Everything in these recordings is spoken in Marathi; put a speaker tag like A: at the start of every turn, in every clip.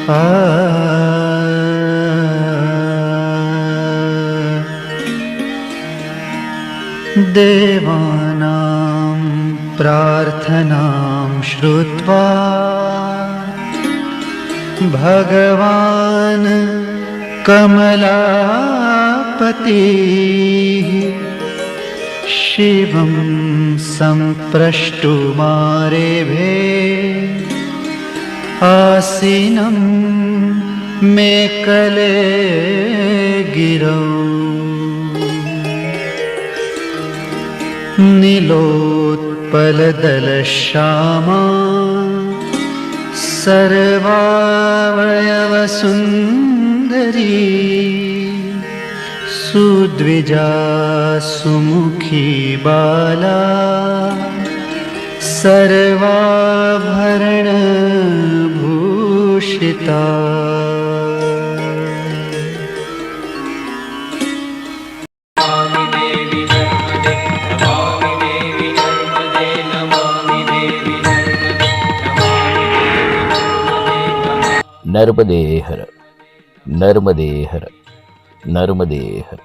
A: आ देवानां प्रार्थनां श्रुत्वा भगवान् कमलापतिः शिवं सम्प्रष्टुमारेभे आसीनं मेकले गिरौ नीलोत्पलदलश्यामा सर्वावयवसुन्दरी सुद्विजा सुमुखी बाला सर्वाभरणभूषिता।
B: नर्मदे हर, नर्मदे हर, नर्मदे हर.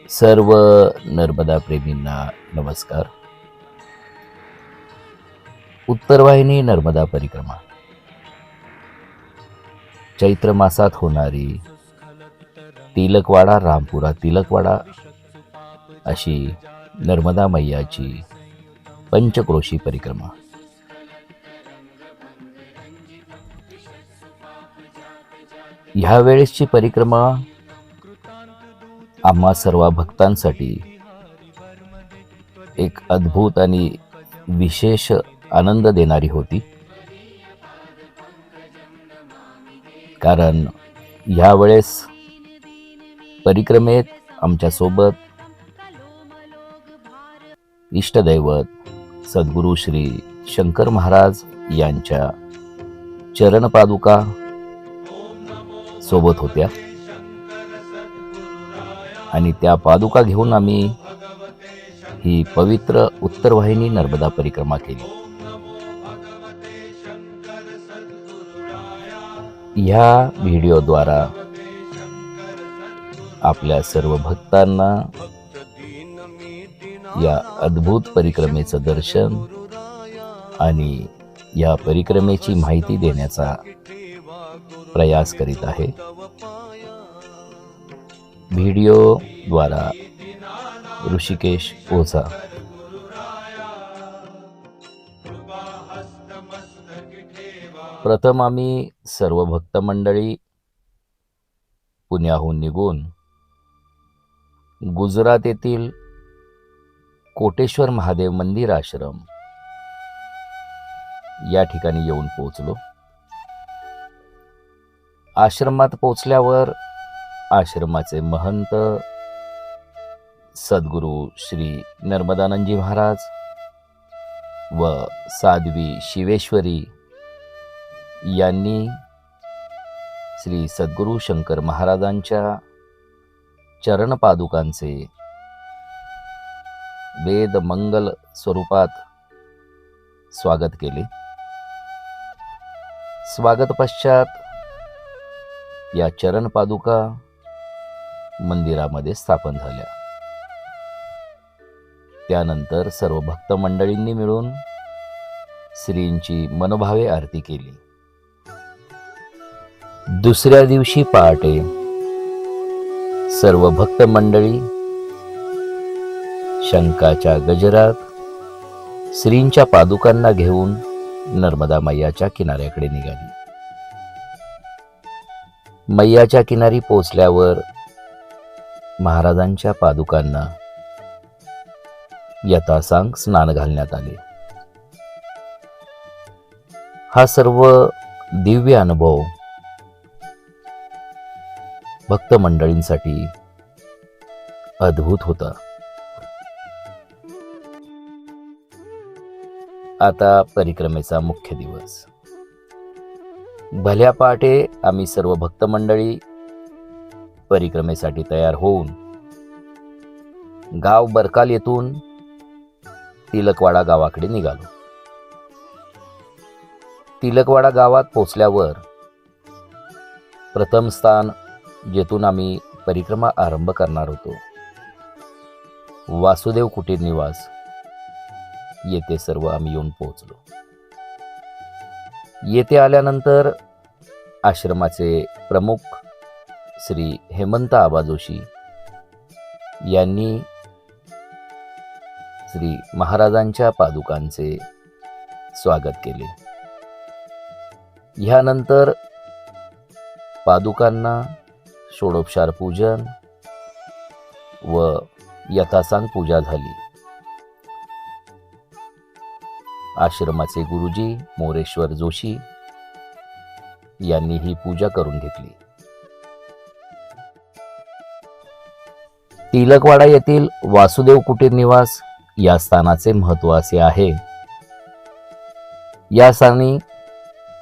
B: सर्व नर्मदा प्रेमींना नमस्कार. उत्तरवाहिनी नर्मदा परिक्रमा चैत्र मासात होणारी तिलकवाडा रामपुरा तिलकवाडा अशी नर्मदा मैयाची पंचक्रोशी परिक्रमा. ह्या वेळेसची परिक्रमा आम्हा सर्व भक्तांसाठी एक अद्भुत आणि विशेष आनंद देणारी होती. कारण ह्या वेळेस परिक्रमेत आमच्यासोबत इष्टदैवत सद्गुरू श्री शंकर महाराज यांच्या चरणपादुका सोबत होत्या आणि त्या पादुका घेऊन आम्ही ही पवित्र उत्तरवाहिनी नर्मदा परिक्रमा केली. ह्या व्हिडिओद्वारा आपल्या सर्व भक्तांना या अद्भुत परिक्रमेचं दर्शन आणि या परिक्रमेची माहिती देण्याचा प्रयास करीत आहे. व्हिडिओद्वारा ऋषिकेश ओझा. प्रथम आम्ही सर्व भक्त मंडळी पुण्याहून निघून गुजरात येथील कोटेश्वर महादेव मंदिर आश्रम या ठिकाणी येऊन पोहोचलो. आश्रमात पोचल्यावर आश्रमाचे महंत सद्गुरू श्री नर्मदानंदजी महाराज व साध्वी शिवेश्वरी यांनी श्री सद्गुरू शंकर महाराजांच्या चरणपादुकांचे वेद मंगल स्वरूपात स्वागत केले. स्वागत पश्चात या चरणपादुका मंदिरामध्ये स्थापन झाल्या. त्यानंतर सर्व भक्त मंडळींनी मिळून श्रींची मनोभावे आरती केली. दुसऱ्या दिवशी पहाटे सर्व भक्त मंडळी शंखाच्या गजरात श्रींच्या पादुकांना घेऊन नर्मदा मैयाच्या किनाऱ्याकडे निघाली. मैयाच्या किनारी पोचल्यावर महाराजांच्या पादुकांना यथासांग स्नान घालण्यात आले. हा सर्व दिव्य अनुभव भक्त मंडळींसाठी अद्भुत होता. आता परिक्रमेचा मुख्य दिवस. भल्या पहाटे आम्ही सर्व भक्त मंडळी परिक्रमेसाठी तयार होऊन गाव बरकाल येथून तिलकवाडा गावाकडे निघालो. तिलकवाडा गावात पोचल्यावर प्रथम स्थान जेथून आम्ही परिक्रमा आरंभ करणार होतो, वासुदेव कुटीर निवास येथे सर्व आम्ही येऊन पोहोचलो. येथे आल्यानंतर आश्रमाचे प्रमुख श्री हेमंत आबा जोशी यांनी श्री महाराजांच्या पादुकांचे स्वागत केले. ह्यानंतर पादुकांना षोडोपचार पूजन व यथासांग पूजा झाली. आश्रमाचे गुरुजी मोरेश्वर जोशी यांनी ही पूजा करून घेतली. तिलकवाडा येथील वासुदेव कुटीर निवास या स्थानाचे महत्त्व असे आहे. या स्थानी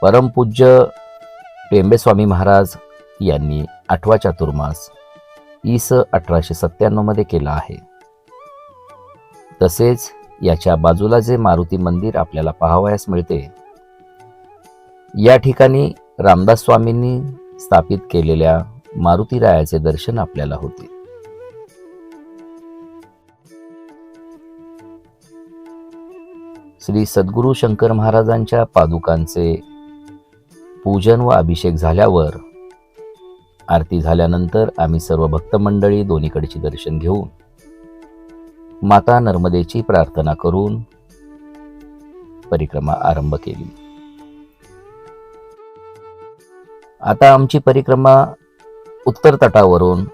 B: परमपूज्य टेंबेस्वामी महाराज यांनी 8वा चातुर्मास इ.स. 1897 मध्ये केला आहे. तसेच याच्या बाजूला जे मारुती मंदिर आपल्याला पाहावयास मिळते, या ठिकाणी रामदास स्वामींनी स्थापित केलेल्या मारुतीरायाचे दर्शन आपल्याला होते. श्री सद्गुरू शंकर महाराजांच्या पादुकांचे पूजन व अभिषेक झाल्यावर आरती झाल्यानंतर आम्ही सर्व भक्त मंडळी दोन्हीकडचे दर्शन घेऊन माता नर्मदेची प्रार्थना करून परिक्रमा आरंभ केली. आता आमची परिक्रमा उत्तर तटावरून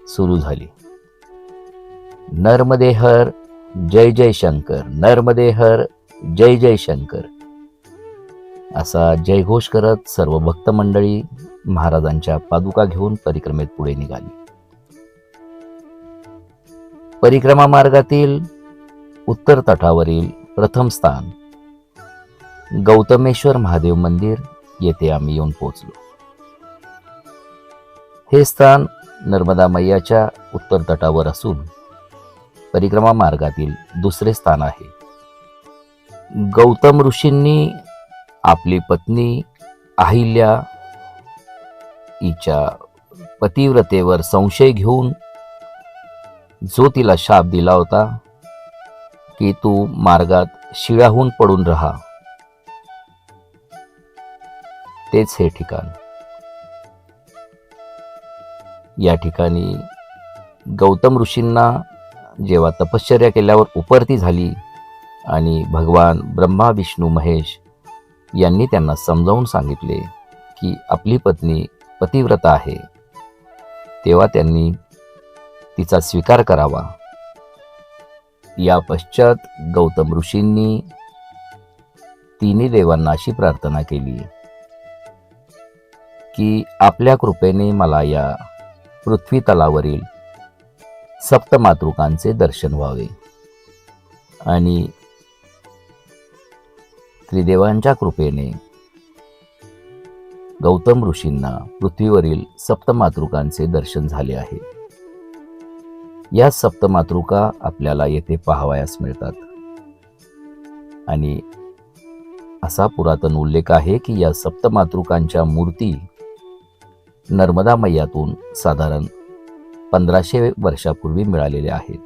B: सुरू झाली. नर्मदे हर जय जय शंकर, नर्मदे हर जय जय शंकर असा जयघोष करत सर्व भक्त मंडळी महाराजांच्या पादुका घेऊन परिक्रमेत पुढे निघाली. परिक्रमा मार्गातील उत्तर तटावरील प्रथम स्थान गौतमेश्वर महादेव मंदिर येथे आम्ही येऊन पोहोचलो. हे स्थान नर्मदा मैयाच्या उत्तर तटावर असून परिक्रमा मार्गातील दुसरे स्थान आहे. गौतम ऋषींनी आपली पत्नी अहिल्या हिच्या पतिव्रतेवर संशय घेऊन जो तिला शाप दिला होता की तू मार्गात शिळाहून पडून राहा, तेच हे ठिकाण. या ठिकाणी गौतम ऋषींना जेव्हा तपश्चर्या केल्यावर उपरती झाली आणि भगवान ब्रह्मा विष्णू महेश यांनी त्यांना समजावून सांगितले की आपली पत्नी पतिव्रता आहे, तेव्हा त्यांनी तिचा स्वीकार करावा. या पश्चात गौतम ऋषींनी तिन्ही देवांना अशी प्रार्थना केली की आपल्या कृपेने मला या पृथ्वी तलावरील सप्तमातृकांचे दर्शन व्हावे आणि त्रिदेवांच्या कृपेने गौतम ऋषींना पृथ्वीवरील सप्तमातृकांचे दर्शन झाले आहे. या सप्तमातृका आपल्याला येथे पाहावयास मिळतात आणि असा पुरातन उल्लेख आहे की या सप्तमातृकांच्या मूर्ती नर्मदा मैयातून साधारण 1500 वर्षापूर्वी मिळालेल्या आहेत.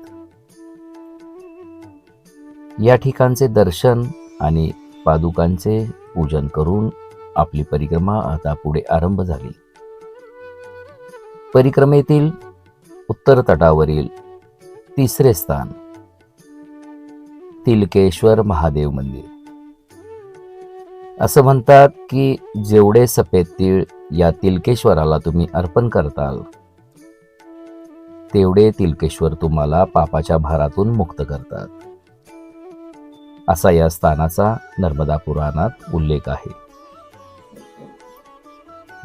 B: या ठिकाणचे दर्शन आणि पादुकांचे पूजन करून आपली परिक्रमा आता पुढे आरंभ झाली. परिक्रमेतील उत्तर तटावरील तिसरे स्थान तिलकेश्वर महादेव मंदिर. असं म्हणतात की जेवढे सफेद तीळ या तिलकेश्वराला तुम्ही अर्पण करताल तेवढे तिलकेश्वर तुम्हाला पापाच्या भारातून मुक्त करतात, असा या स्थानाचा नर्मदा पुराणात उल्लेख आहे.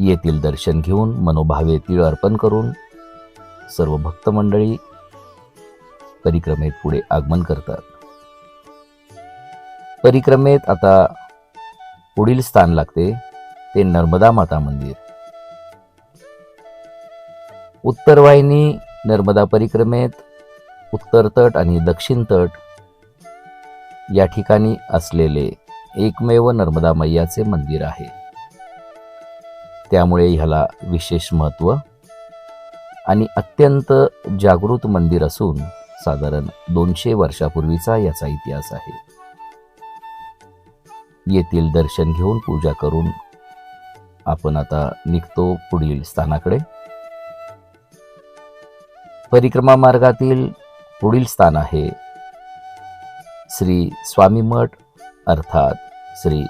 B: येथील दर्शन घेऊन मनोभावे तीळ अर्पण करून सर्व भक्त मंडळी परिक्रमेत पुढे आगमन करतात. परिक्रमेत आता पुढील स्थान लागते ते नर्मदा माता मंदिर. उत्तर वाहिनी नर्मदा परिक्रमेत उत्तर तट आणि दक्षिण तट या ठिकाणी असलेले एकमेव नर्मदा मैयाचे मंदिर आहे. त्यामुळे ह्याला विशेष महत्त्व आणि अत्यंत जागृत मंदिर असून साधारण 200 वर्षापूर्वीचा याचा इतिहास आहे. येथील दर्शन घेऊन पूजा करून आपण आता निघतो पुढील स्थानाकडे. परिक्रमा मार्गातील पुढील स्थान आहे श्री स्वामी मठ अर्थात श्री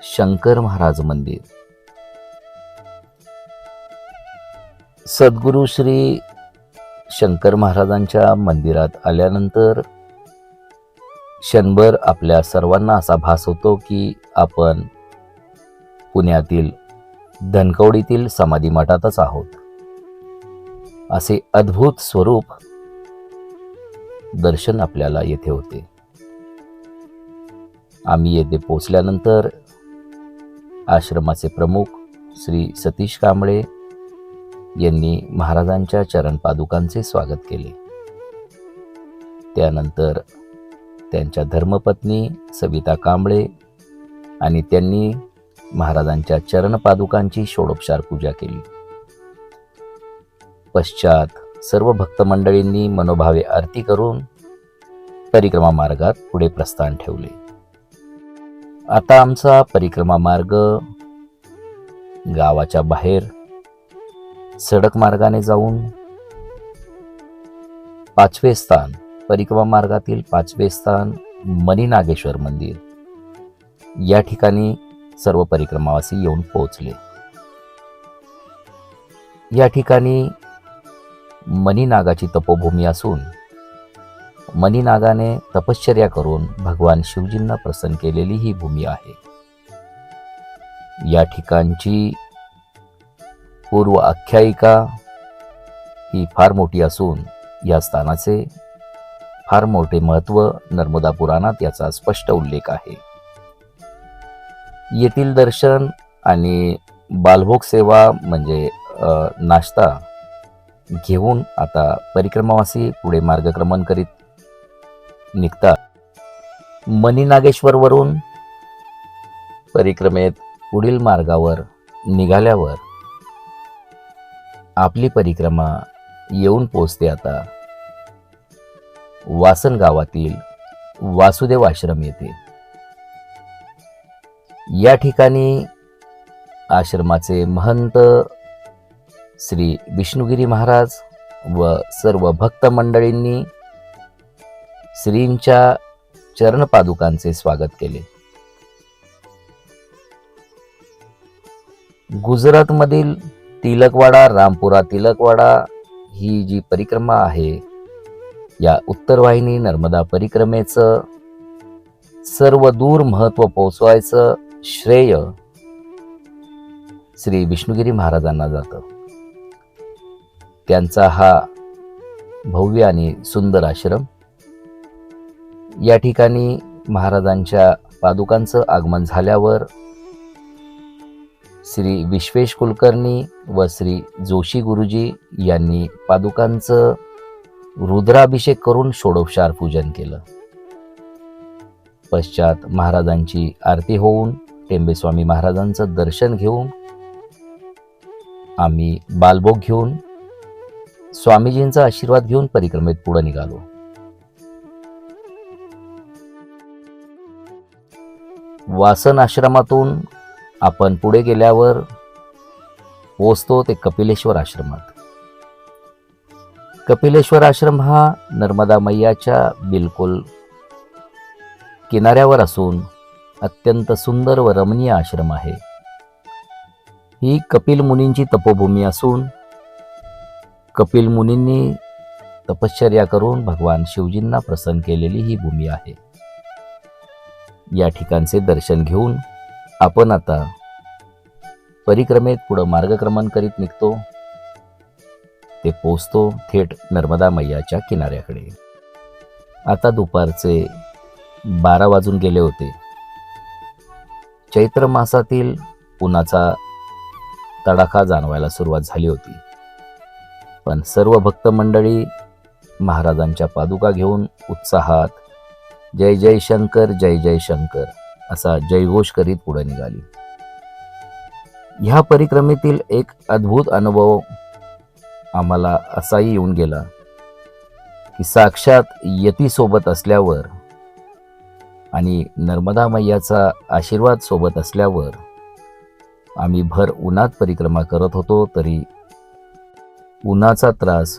B: शंकर महाराज मंदिर. सद्गुरू श्री शंकर महाराजांच्या मंदिरात आल्यानंतर क्षणभर आपल्या सर्वांना असा भास होतो की आपण पुण्यातील धनकवडीतील समाधी मठातच आहोत. असे अद्भुत स्वरूप दर्शन आपल्याला येथे होते. आम्ही येथे पोचल्यानंतर आश्रमाचे प्रमुख श्री सतीश कांबळे यांनी महाराजांच्या चरण पादुकांचे स्वागत केले. त्यानंतर त्यांच्या धर्मपत्नी सविता कांबळे आणि त्यांनी महाराजांच्या चरण पादुकांची षोडोपचार पूजा केली. पश्चात सर्व भक्त मंडळींनी मनोभावे आरती करून परिक्रमा मार्गात पुढे प्रस्थान ठेवले. आता आमचा परिक्रमा मार्ग गावाच्या बाहेर सडक मार्गाने जाऊन 5वे स्थान, परिक्रमा मार्गातील 5वे स्थान मणिनागेश्वर मंदिर या ठिकाणी सर्व परिक्रमावासी येऊन पोहोचले. या ठिकाणी मणिनागाची तपोभूमी असून मणिनागाने तपश्चर्या करून भगवान शिवजींना प्रसन्न केलेली ही भूमी आहे. या ठिकाणची पूर्व आख्यायिका ही फार मोठी असून या स्थानाचे फार मोठे महत्त्व नर्मदा पुराणात याचा स्पष्ट उल्लेख आहे. येथील दर्शन आणि बालभोग सेवा म्हणजे नाश्ता घेऊन आता परिक्रमावासी पुढे मार्गक्रमण करीत निघतात. मणिनागेश्वरवरून परिक्रमेत पुढील मार्गावर निघाल्यावर आपली परिक्रमा येऊन पोचते आता वासन गावातील वासुदेव आश्रम येथे. या ठिकाणी आश्रमाचे महंत श्री विष्णुगिरी महाराज व सर्व भक्त मंडळींनी श्रींच्या चरणपादुकांचे स्वागत केले. गुजरातमधील तिलकवाडा, रामपुरा तिलकवाडा ही जी परिक्रमा आहे या उत्तरवाहिनी नर्मदा परिक्रमेचं सर्व दूर महत्त्व पोहोचवायचं श्रेय श्री विष्णुगिरी महाराजांना जातं. त्यांचा हा भव्य आणि सुंदर आश्रम. या ठिकाणी महाराजांच्या पादुकांचं आगमन झाल्यावर श्री विश्वेश कुलकर्णी व श्री जोशी गुरुजी यांनी पादुकांचं रुद्राभिषेक करून षोडोपचार पूजन केलं. पश्चात महाराजांची आरती होऊन टेंबेस्वामी महाराजांचं दर्शन घेऊन आम्ही बालभोग घेऊन स्वामीजींचा आशीर्वाद घेऊन परिक्रमेत पुढे निघालो. वासन आश्रमातून आपण पुढे गेल्यावर पोचतो ते कपिलेश्वर आश्रमात. कपिलेश्वर आश्रम हा नर्मदा मैयाच्या बिलकुल किनाऱ्यावर असून अत्यंत सुंदर व रमणीय आश्रम आहे. ही कपिल मुनींची तपोभूमी असून कपिल मुनींनी तपश्चर्या करून भगवान शिवजींना प्रसन्न केलेली ही भूमी आहे. या ठिकाणचे दर्शन घेऊन आपण आता परिक्रमेत पुढे मार्गक्रमण करीत निघतो. ते पोचतो थेट नर्मदा मैयाच्या किनाऱ्याकडे. आता दुपारचे 12 वाजून गेले होते. चैत्र मासातील उन्हाचा तडाखा जाणवायला सुरुवात झाली होती. पण सर्व भक्त मंडळी महाराजांच्या पादुका घेऊन उत्साहात जय जय शंकर जय जय शंकर असा जयघोष करीत पुढे निघाली. ह्या परिक्रमेतील एक अद्भुत अनुभव आम्हाला असाही येऊन गेला की साक्षात यती सोबत असल्यावर आणि नर्मदा मैयाचा आशीर्वाद सोबत असल्यावर आम्ही भर उन्हात परिक्रमा करत होतो तरी उन्हाचा त्रास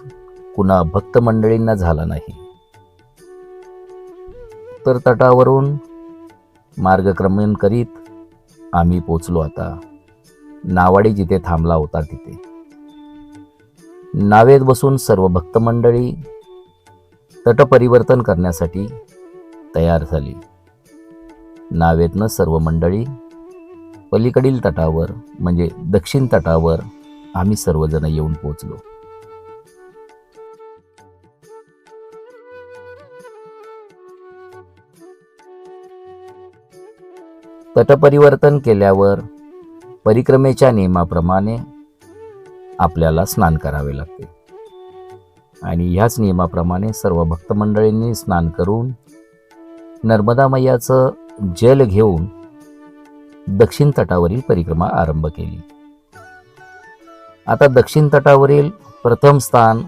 B: कुणा भक्त मंडळींना झाला नाही. तर तटावरून मार्गक्रमण करीत आम्ही पोचलो आता नावाडी जिथे थांबला होता तिथे. नावेत बसून सर्व भक्त मंडळी तट परिवर्तन करण्यासाठी तयार झाली. नावेतनं सर्व मंडळी पलीकडील तटावर म्हणजे दक्षिण तटावर आम्ही सर्वजण येऊन पोचलो. तटपरिवर्तन केल्यावर परिक्रमेच्या नियमाप्रमाणे आपल्याला स्नान करावे लागते आणि ह्याच नियमाप्रमाणे सर्व भक्त मंडळींनी स्नान करून नर्मदा मैयाचं जल घेऊन दक्षिण तटावरील परिक्रमा आरंभ केली. आता दक्षिण तटावरील प्रथम स्थान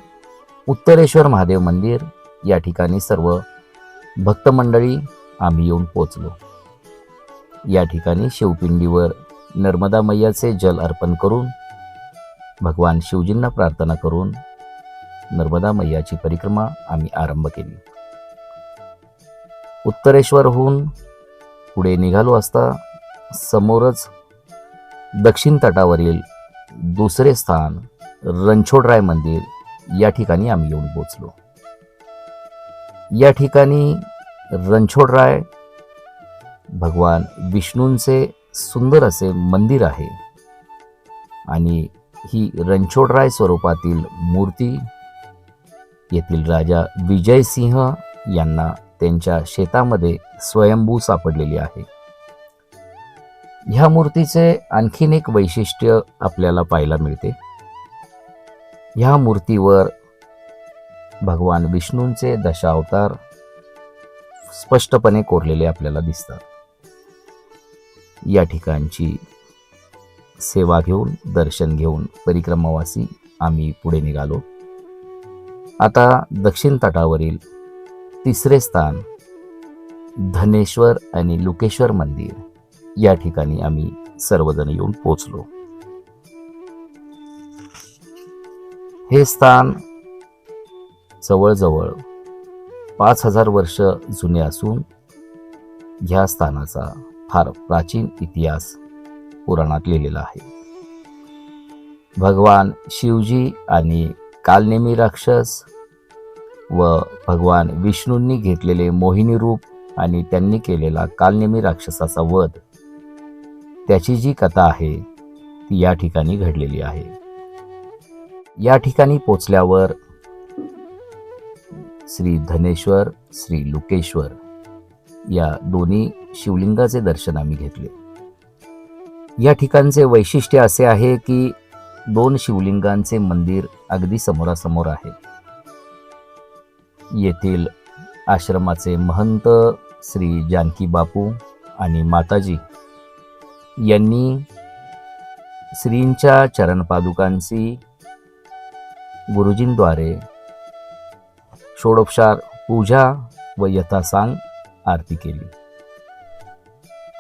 B: उत्तरेश्वर महादेव मंदिर या ठिकाणी सर्व भक्त मंडळी आम्ही येऊन पोचलो. या ठिकाणी शिवपिंडीवर नर्मदा मैयाचे जल अर्पण करून भगवान शिवजींना प्रार्थना करून नर्मदा मैयाची परिक्रमा आम्ही आरंभ केली. उत्तरेश्वरहून पुढे निघालो असता समोरच दक्षिण तटावरील दुसरे स्थान रणछोडराय मंदिर या ठिकाणी आम्ही येऊन पोचलो. या ठिकाणी रणछोडराय भगवान विष्णूंचे सुंदर असे मंदिर आहे आणि ही रणछोडराय स्वरूपातील मूर्ती येथील राजा विजयसिंह यांना त्यांच्या शेतामध्ये स्वयंभू सापडलेली आहे. ह्या मूर्तीचे आणखीन एक वैशिष्ट्य आपल्याला पाहायला मिळते. ह्या मूर्तीवर भगवान विष्णूंचे दशावतार स्पष्टपणे कोरलेले आपल्याला दिसतात. या ठिकाणची सेवा घेऊन दर्शन घेऊन परिक्रमावासी आम्ही पुढे निघालो. आता दक्षिण तटावरील तिसरे स्थान धनेश्वर आणि लुकेश्वर मंदिर या ठिकाणी आम्ही सर्वजण येऊन पोचलो. हे स्थान जवळजवळ 5000 वर्ष जुने असून ह्या स्थानाचा फार प्राचीन इतिहास पुराणात लिहिलेला आहे. भगवान शिवजी आणि कालनेमी राक्षस व भगवान विष्णूंनी घेतलेले मोहिनी रूप आणि त्यांनी केलेला कालनेमी राक्षसाचा वध त्याची जी कथा आहे ती या ठिकाणी घडलेली आहे. या ठिकाणी पोचल्यावर श्री धनेश्वर श्री लुकेश्वर या दोन्ही शिवलिंगाचे दर्शन आम्ही घेतले. या ठिकाणचे वैशिष्ट्य असे आहे की 2 शिवलिंगांचे मंदिर अगदी समोरासमोर आहे. येथील आश्रमाचे महंत श्री जानकी बापू आणि माताजी यांनी श्रींच्या चरणपादुकांची गुरुजींद्वारे षोडोपचार पूजा व यथासांग आरती केली.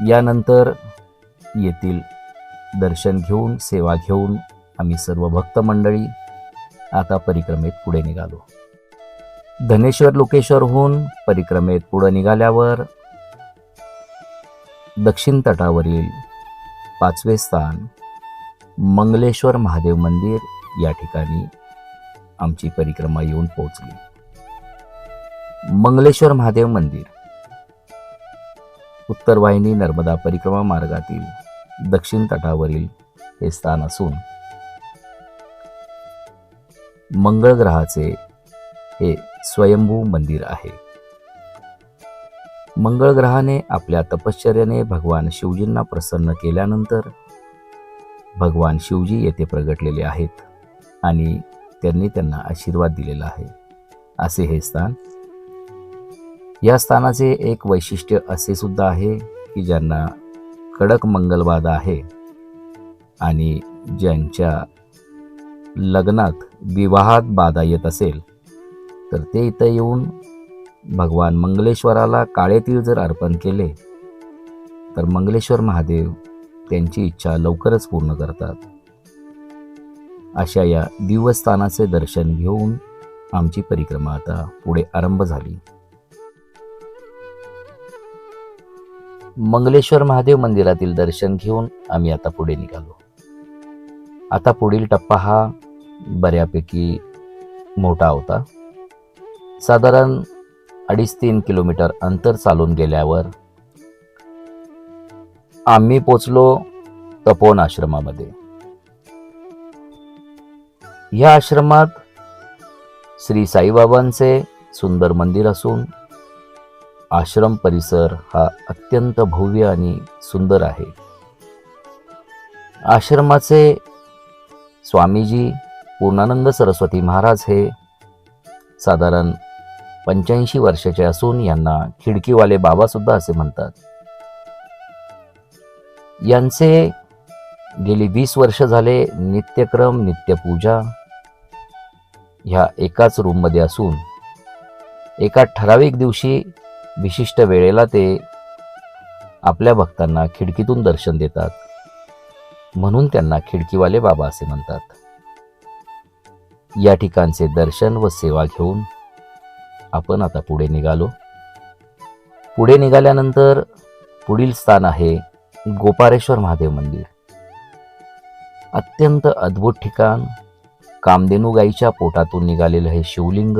B: यानंतर येथील दर्शन घेऊन सेवा घेऊन आम्ही सर्व भक्त मंडळी आता परिक्रमेत पुढे निघालो. धनेश्वर लोकेश्वरहून परिक्रमेत पुढे निघाल्यावर दक्षिण तटावरील 5वे स्थान मंगलेश्वर महादेव मंदिर या ठिकाणी आमची परिक्रमा येऊन पोहोचली. मंगलेश्वर महादेव मंदिर उत्तर वाहिनी नर्मदा परिक्रमा मार्गातील दक्षिण तटावरील हे स्थान असून मंगळ ग्रहाचे हे स्वयंभू मंदिर आहे. मंगळ ग्रहाने आपल्या तपश्चर्याने भगवान शिवजींना प्रसन्न केल्यानंतर भगवान शिवजी येथे प्रगटलेले आहेत आणि त्यांनी त्यांना आशीर्वाद दिलेला आहे असे हे स्थान. या स्थानाचे एक वैशिष्ट्य असे सुद्धा आहे की ज्यांना कडक मंगलबाधा आहे आणि ज्यांच्या लग्नात विवाहात बाधा येत असेल तर ते इथं येऊन भगवान मंगलेश्वराला काळे तीळ जर अर्पण केले तर मंगलेश्वर महादेव त्यांची इच्छा लवकरच पूर्ण करतात. अशा या दिव्यस्थानाचे दर्शन घेऊन आमची परिक्रमा आता पुढे आरंभ झाली. मंगलेश्वर महादेव मंदिरातील दर्शन घेऊन आम्ही आता पुढे निघालो. आता पुढील टप्पा हा बऱ्यापैकी मोठा होता. साधारण 2.5-3 किलोमीटर अंतर चालून गेल्यावर आम्ही पोचलो तपोवन आश्रमामध्ये. या आश्रमात श्री साईबाबांचे सुंदर मंदिर असून आश्रम परिसर हा अत्यंत भव्य आणि सुंदर आहे. आश्रमाचे स्वामीजी पूर्णानंद सरस्वती महाराज हे साधारण 85 वर्षाचे असून यांना खिडकीवाले बाबा सुद्धा असे म्हणतात. यांचे गेली 20 वर्ष झाले नित्यक्रम नित्यपूजा ह्या एकाच रूममध्ये असून एका ठराविक दिवशी विशिष्ट वेळेला ते आपल्या भक्तांना खिडकीतून दर्शन देतात, म्हणून त्यांना खिडकीवाले बाबा असे म्हणतात. या ठिकाणचे दर्शन व सेवा घेऊन आपण आता पुढे निघालो. पुढे निघाल्यानंतर पुढील स्थान आहे गोपारेश्वर महादेव मंदिर. अत्यंत अद्भुत ठिकाण. कामधेनू गाईच्या पोटातून निघालेलं हे शिवलिंग,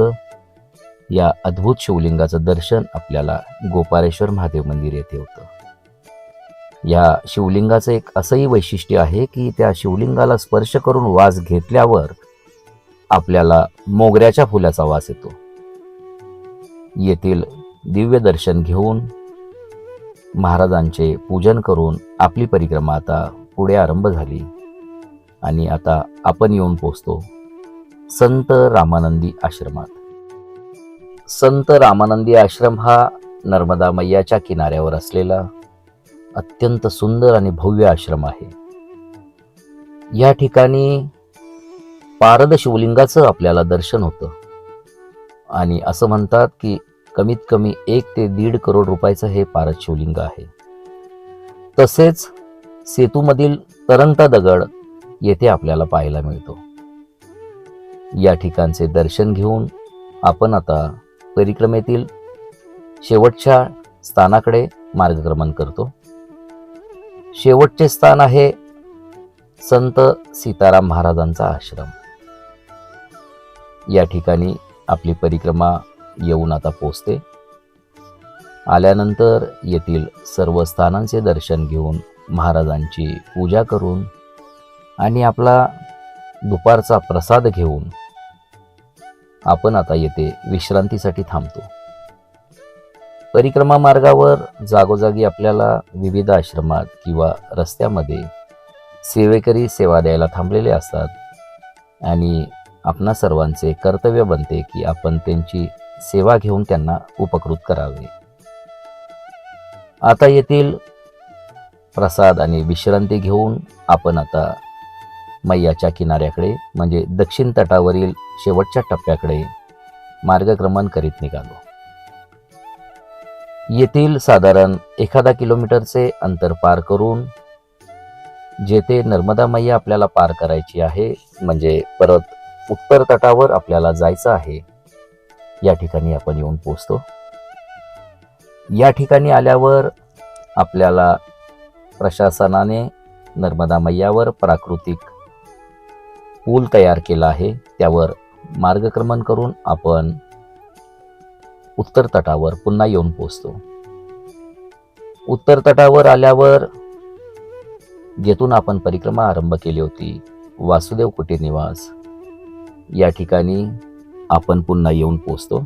B: या अद्भुत शिवलिंगाचं दर्शन आपल्याला गोपारेश्वर महादेव मंदिर येथे होतं. या शिवलिंगाचं एक असंही वैशिष्ट्य आहे की त्या शिवलिंगाला स्पर्श करून वास घेतल्यावर आपल्याला मोगऱ्याच्या फुलाचा वास येतो. येथील दिव्य दर्शन घेऊन महाराजांचे पूजन करून आपली परिक्रमा आता पुढे आरंभ झाली आणि आता आपण येऊन पोचतो संत रामानंदी आश्रमात. संत रामानंदी आश्रम हा नर्मदा मैयाच्या किनाऱ्यावर असलेला अत्यंत सुंदर आणि भव्य आश्रम आहे. या ठिकाणी पारद शिवलिंगाचं आपल्याला दर्शन होतं आणि असं म्हणतात की कमीत कमी 1 ते 1.5 करोड रुपयाचं हे पारद शिवलिंग आहे. तसेच सेतूमधील तरंगता दगड येथे आपल्याला पाहायला मिळतो. या ठिकाणचे दर्शन घेऊन आपण आता परिक्रमेतील शेवटच्या स्थानाकडे मार्गक्रमण करतो. शेवटचे स्थान आहे संत सीताराम महाराजांचा आश्रम. या ठिकाणी आपली परिक्रमा येऊन आता पोचते. आल्यानंतर येथील सर्व स्थानांचे दर्शन घेऊन महाराजांची पूजा करून आणि आपला दुपारचा प्रसाद घेऊन आपण आता येथे विश्रांतीसाठी थांबतो. परिक्रमा मार्गावर जागोजागी आपल्याला विविध आश्रमात किंवा रस्त्यामध्ये सेवेकरी सेवा द्यायला थांबलेले असतात आणि आपणा सर्वांचे कर्तव्य बनते की आपण त्यांची सेवा घेऊन त्यांना उपकृत करावे. आता येथील प्रसाद आणि विश्रांती घेऊन आपण आता मैयाच्या किनाऱ्याकडे म्हणजे दक्षिण तटावरील शेवटच्या टप्प्याकडे मार्गक्रमण करीत निघालो. येथील साधारण 1 किलोमीटरचे अंतर पार करून जेथे नर्मदा मैया आपल्याला पार करायची आहे म्हणजे परत उत्तर तटावर आपल्याला जायचं आहे, या ठिकाणी आपण येऊन पोचतो. या ठिकाणी आल्यावर आपल्याला प्रशासनाने नर्मदा मैयावर प्राकृतिक पूल तयार केला आहे. त्यावर मार्गक्रमण करून आपण उत्तर तटावर पुन्हा येऊन पोचतो. उत्तर तटावर आल्यावर जेथून आपण परिक्रमा आरंभ केली होती वासुदेव कुटीर निवास, या ठिकाणी आपण पुन्हा येऊन पोचतो.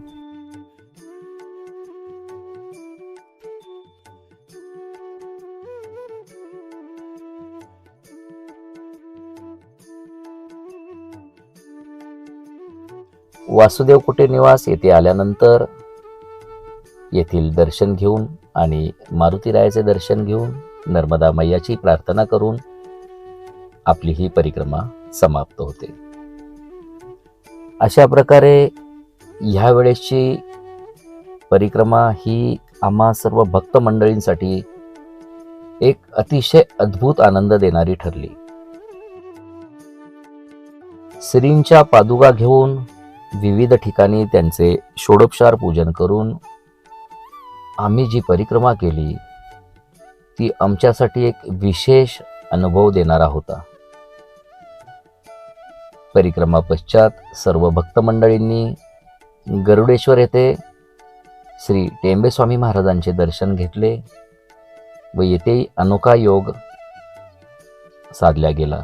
B: वासुदेव कुटीर निवास येथे आल्यानंतर येथील दर्शन घेऊन आणि मारुतीरायाचे दर्शन घेऊन नर्मदा मैयाची प्रार्थना करून आपली ही परिक्रमा समाप्त होते. अशा प्रकारे ह्या वेळेसची परिक्रमा ही आम्हा सर्व भक्त मंडळींसाठी एक अतिशय अद्भुत आनंद देणारी ठरली. श्रींच्या पादुका घेऊन विविध ठिकाणी त्यांचे षोडोपचार पूजन करून आम्ही जी परिक्रमा केली ती आमच्यासाठी एक विशेष अनुभव देणारा होता. परिक्रमा पश्चात सर्व भक्त मंडळींनी गरुडेश्वर येथे श्री टेंबे स्वामी महाराजांचे दर्शन घेतले व येथे अनोखा योग साधला गेला.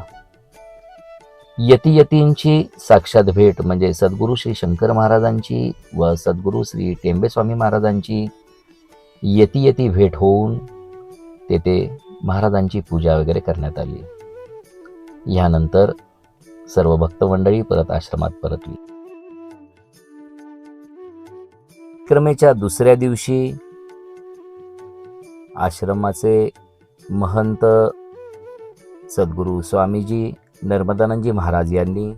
B: यतींची साक्षात भेट म्हणजे सद्गुरू श्री शंकर महाराजांची व सद्गुरू श्री टेंबे स्वामी महाराजांची यती भेट होऊन तेथे महाराजांची पूजा वगैरे करण्यात आली. यानंतर सर्व भक्त मंडळी परत आश्रमात परतली. परिक्रमेच्या दुसऱ्या दिवशी आश्रमाचे महंत सद्गुरू स्वामीजी नर्मदानंदजी महाराज यांनी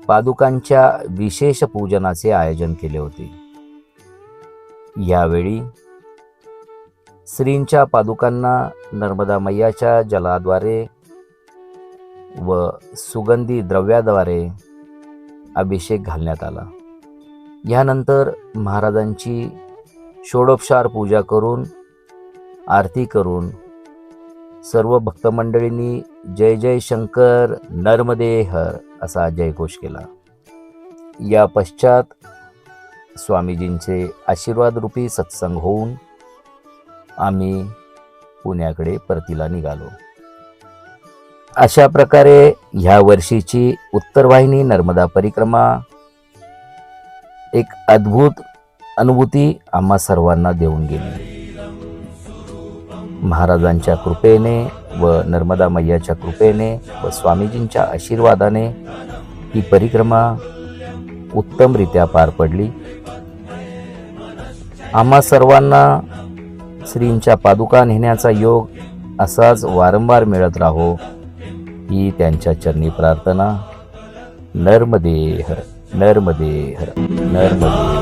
B: पादुकांच्या विशेष पूजनाचे आयोजन केले होते. यावेळी श्रींच्या पादुकांना नर्मदा मैयाच्या जलाद्वारे व सुगंधी द्रव्याद्वारे अभिषेक घालण्यात आला. यानंतर महाराजांची षोडोपचार पूजा करून आरती करून सर्व भक्त मंडळींनी जय जय शंकर नर्मदे हर असा जयघोष केला. या पश्चात स्वामीजींचे आशीर्वाद रूपी सत्संग होऊन आम्ही पुण्याकडे परतीला निघालो. अशा प्रकारे ह्या वर्षीची उत्तरवाहिनी नर्मदा परिक्रमा एक अद्भुत अनुभूती आम्हा सर्वांना देऊन गेली. महाराजांच्या कृपेने व नर्मदा मैयाच्या कृपेने व स्वामीजींच्या आशीर्वादाने ही परिक्रमा उत्तमरित्या पार पडली. आम्हा सर्वांना श्रींच्या पादुका नेण्याचा योग असाच वारंवार मिळत राहो ही त्यांच्या चरणी प्रार्थना. नर्मदे हर, नर्मदे हर, नर्मदे